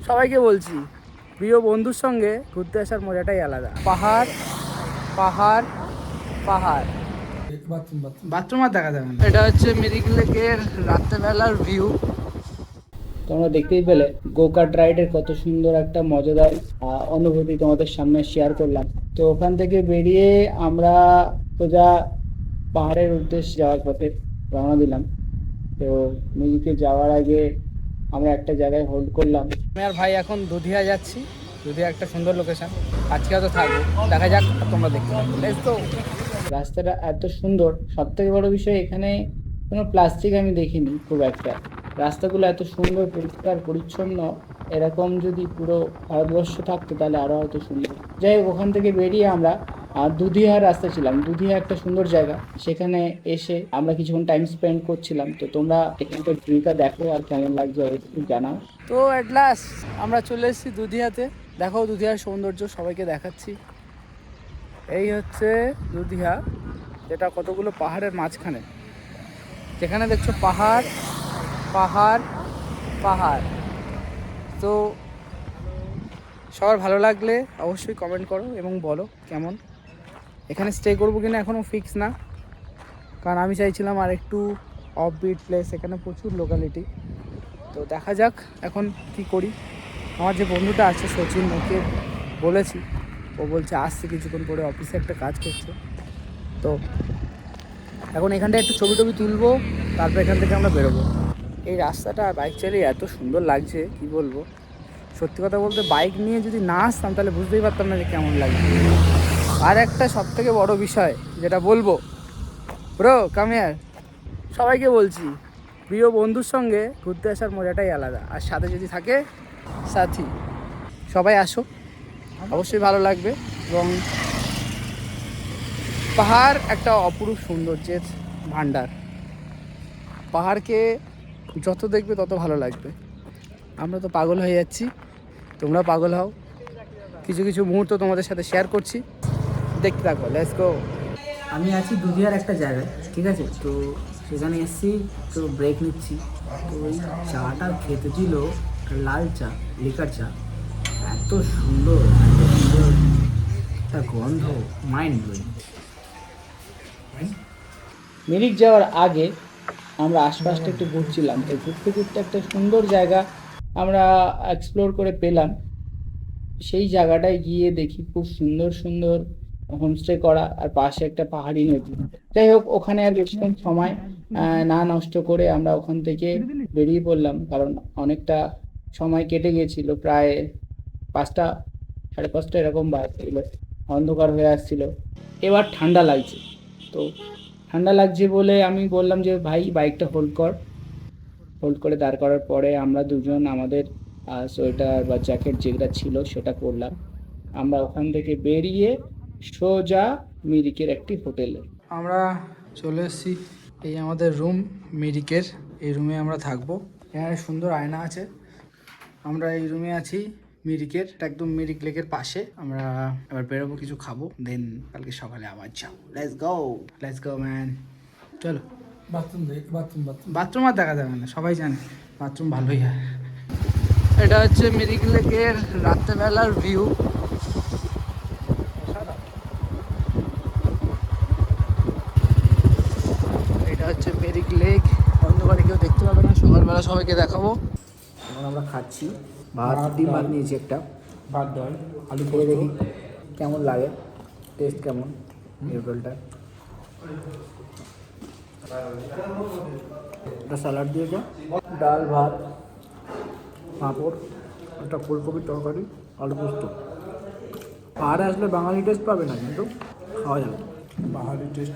সবাইকে বলছি, প্রিয় বন্ধুর সঙ্গে ঘুরতে আসার মজাটাই আলাদা। পাহাড় পাহাড় পাহাড়, বাথরুম আর দেখা যাবে না। এটা হচ্ছে মিরিক লেকের রাত্রেবেলার ভিউ। তোমরা দেখতেই পেলে গোকার্ট রাইডের কত সুন্দর একটা মজাদার অনুভূতি তোমাদের সামনে শেয়ার করলাম। তো ওখান থেকে বেরিয়ে আমরা সোজা পাহাড়ের উদ্দেশ্যে যাওয়ার পথে রওনা দিলাম। তো মিরিকে যাওয়ার আগে আমরা একটা জায়গায় হোল্ড করলাম। আমি আর ভাই এখন দুধিয়া যাচ্ছি। দুধিয়া একটা সুন্দর লোকেশন, আজকে হয়তো থাকবো, দেখা যাক, তোমরা দেখতে পাবো। তো রাস্তাটা এত সুন্দর, সব থেকে বড় বিষয় এখানে কোনো প্লাস্টিক আমি দেখিনি খুব একটা। রাস্তাগুলো এত সুন্দর পরিষ্কার পরিচ্ছন্ন, এরকম যদি পুরো ভারতবর্ষ থাকতো তাহলে আরো হয়তো সুন্দর। যাই হোক, ওখান থেকে বেরিয়ে আমরা দুধিয়ার রাস্তা ছিলাম। দুধিয়া একটা সুন্দর জায়গা, সেখানে এসে আমরা কিছুক্ষণ টাইম স্পেন্ড করছিলাম। তো তোমরা এখানকার ভিউটা দেখো আর কেমন লাগছে একটু জানাও। তো এট লাস্ট আমরা চলে এসেছি দুধিয়াতে। দেখো দুধিয়ার সৌন্দর্য সবাইকে দেখাচ্ছি। এই হচ্ছে দুধিয়া, যেটা কতগুলো পাহাড়ের মাঝখানে, যেখানে দেখছো পাহাড় পাহাড় পাহাড়। তো সবার ভালো লাগলে অবশ্যই কমেন্ট করো এবং বলো কেমন। এখানে স্টে করবো কিনা এখনও ফিক্স না, কারণ আমি চাইছিলাম আর একটু অফবিট প্লেস, এখানে প্রচুর লোকালিটি। তো দেখা যাক এখন কি করি। আমার যে বন্ধুটা আছে সচিন, ওকে বলেছি, ও বলছে আসছে কিছুক্ষণ পরে, অফিসে একটা কাজ করছে। তো এখন এখানটা একটু ছবি টবি তুলবো, তারপর এখান থেকে আমরা বেরোবো। এই রাস্তাটা বাইক চালিয়ে এত সুন্দর লাগছে কি বলবো। সত্যি কথা বলতে বাইক নিয়ে যদি না আসতাম তাহলে বুঝতেই পারতাম না যে কেমন লাগছে। আর একটা সবথেকে বড় বিষয় যেটা বলবো, ব্রো কাম হিয়ার, সবাইকে বলছি, প্রিয় বন্ধুর সঙ্গে ঘুরতে আসার মজাটাই আলাদা। আর সাথে যদি থাকে সাথী, সবাই আসো, অবশ্যই ভালো লাগবে। এবং পাহাড় একটা অপরূপ সৌন্দর্যের ভান্ডার। পাহাড়কে যত দেখবে তত ভালো লাগবে। আমরা তো পাগল হয়ে যাচ্ছি, তোমরা পাগল হও। কিছু কিছু মুহূর্ত তোমাদের সাথে শেয়ার করছি, দেখতে থাকো। Let's go. আমি আছি দুধিয়ার একটা জায়গায়, ঠিক আছে? তো সেখানে এসেছি, তো ব্রেক নিচ্ছি। তো ওই চাটা খেতে দিল, লাল চা, লিকার চা, এত সুন্দর একটা গন্ধ, মাইন্ড ব্লোয়িং। মিরিক যাওয়ার আগে আমরা আশপাশটা একটু ঘুরছিলাম। তো ঘুরতে ঘুরতে একটা সুন্দর জায়গা আমরা এক্সপ্লোর করে পেলাম। সেই জায়গাটায় গিয়ে দেখি খুব সুন্দর সুন্দর হোমস্টে করা, আর পাশে একটা পাহাড়ি নদী। যাই হোক, ওখানে আর বেশিক্ষণ সময় না নষ্ট করে আমরা ওখান থেকে বেরিয়ে পড়লাম, কারণ অনেকটা সময় কেটে গিয়েছিল, প্রায় 5টা 5:30 এরকম বাজছিল, অন্ধকার হয়ে আসছিল। এবার ঠান্ডা লাগছে। তো ঠান্ডা লাগছে বলে আমি বললাম যে ভাই বাইকটা হোল্ড কর। হোল্ড করে দাঁড় করার পরে আমরা দুজন আমাদের সোয়েটার বা জ্যাকেট যেটা ছিল সেটা করলাম। আমরা ওখান থেকে বেরিয়ে সোজা মিরিকের একটি হোটেলে আমরা চলে এসেছি। এই আমাদের রুম মিরিকের, এই রুমে আমরা থাকবো। এখানে সুন্দর আয়না আছে। আমরা এই রুমে আছি মিরিকের, একদম মিরিক লেকের পাশে। আমরা এবার বেরোবো, কিছু খাবো, দেন কালকে সকালে আবার যাও। লেটস গো ম্যান, চলো। বাথরুম আর দেখা যাবে না, সবাই জানে বাথরুম ভালোই হয়। এটা হচ্ছে মিরিক লেকের রাত্রেবেলার ভিউ। এটা হচ্ছে মিরিক লেক, অন্ধকারে কেউ দেখতে পাবে না, সকালবেলা সবাইকে দেখাবো। এখন আমরা খাচ্ছি ভাত, ডিম ভাত নিয়েছি একটা, ভাত ডাল আলু, খেয়ে দেখি কেমন লাগে, টেস্ট কেমন এই হোটেলটা। একটা স্যালাড দিয়েছে, ডাল ভাত, পাঁপড়, একটা ফুলকপির তরকারি, আলু পোস্ত। পাহাড়ে আসলে বাঙালি টেস্ট পাবে না, কিন্তু খাওয়া যাবে বাঙালি টেস্ট।